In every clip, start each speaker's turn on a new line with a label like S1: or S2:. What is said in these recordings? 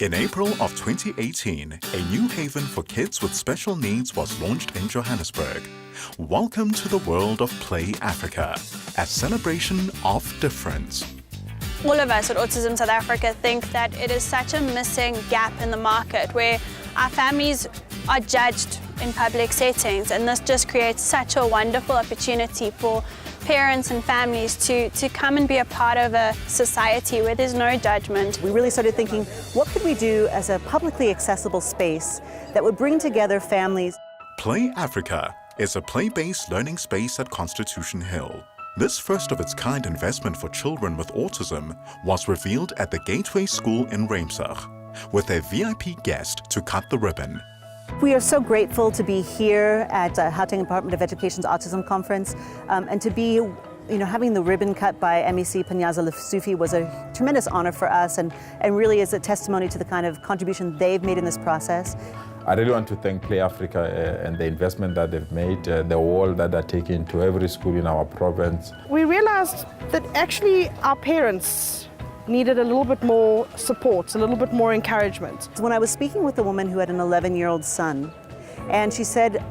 S1: In April of 2018, a new haven for kids with special needs was launched in Johannesburg. Welcome to the world of Play Africa, a celebration of difference.
S2: All of us at Autism South Africa think that it is such a missing gap in the market where our families are judged in public settings, and this just creates such a wonderful opportunity for parents and families to come and be a part of a society where there's no judgment.
S3: We really started thinking, what could we do as a publicly accessible space that would bring together families?
S1: Play Africa is a play-based learning space at Constitution Hill. This first-of-its-kind investment for children with autism was revealed at the Gateway School in Ramsach, with a VIP guest to cut the ribbon.
S3: We are so grateful to be here at Gauteng Department of Education's Autism Conference, and to be, having the ribbon cut by MEC Panyaza Lesufi was a tremendous honor for us, and really is a testimony to the kind of contribution they've made in this process.
S4: I really want to thank Play Africa and the investment that they've made, the role that they're taking to every school in our province.
S5: We realized that actually our parents needed a little bit more support, a little bit more encouragement.
S3: When I was speaking with a woman who had an 11-year-old son, and she said,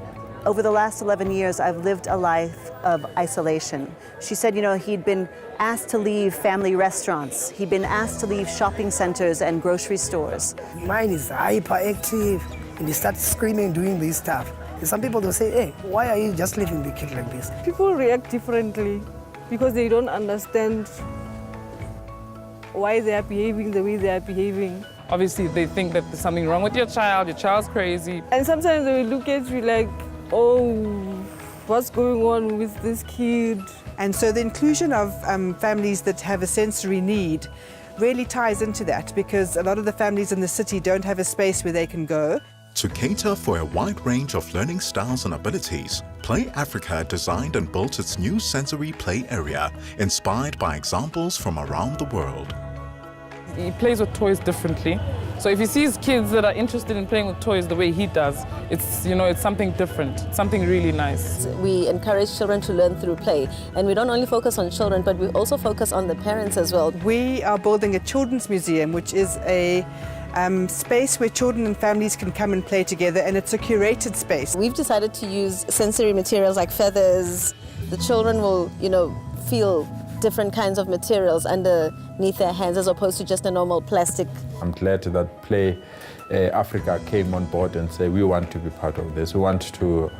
S3: over the last 11 years, I've lived a life of isolation. She said, he'd been asked to leave family restaurants. He'd been asked to leave shopping centers and grocery stores.
S6: Mine is hyperactive, and they start screaming, doing this stuff. And some people will say, hey, why are you just leaving the kid like this?
S7: People react differently because they don't understand why they are behaving the way they are behaving.
S8: Obviously, they think that there's something wrong with your child's crazy.
S7: And sometimes they look at you like, oh, what's going on with this kid?
S9: And so the inclusion of families that have a sensory need really ties into that, because a lot of the families in the city don't have a space where they can go.
S1: To cater for a wide range of learning styles and abilities, Play Africa designed and built its new sensory play area, inspired by examples from around the world.
S8: He plays with toys differently. So if he sees kids that are interested in playing with toys the way he does, it's something different, something really nice.
S10: We encourage children to learn through play, and we don't only focus on children, but we also focus on the parents as well.
S9: We are building a children's museum, which is a space where children and families can come and play together, and it's a curated space.
S10: We've decided to use sensory materials like feathers. The children will, feel different kinds of materials underneath their hands as opposed to just a normal plastic.
S4: I'm glad that Play Africa came on board and said, we want to be part of this. We want to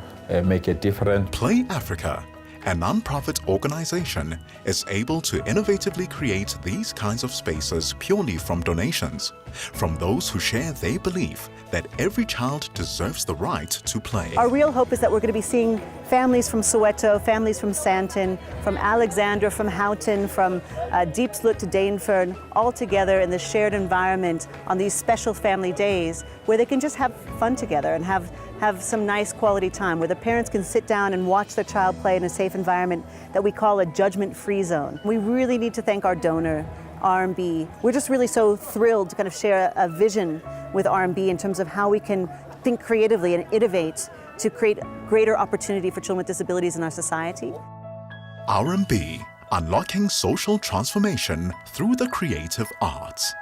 S4: make a difference.
S1: Play Africa, a non-profit organization, is able to innovatively create these kinds of spaces purely from donations, from those who share their belief that every child deserves the right to play.
S3: Our real hope is that we're going to be seeing families from Soweto, families from Sandton, from Alexandra, from Houghton, from Diepsloot to Dainfern, all together in the shared environment on these special family days where they can just have fun together and have some nice quality time, where the parents can sit down and watch their child play in a safe environment that we call a judgment-free zone. We really need to thank our donor, RMB. We're just really so thrilled to kind of share a vision with RMB in terms of how we can think creatively and innovate to create greater opportunity for children with disabilities in our society.
S1: RMB, unlocking social transformation through the creative arts.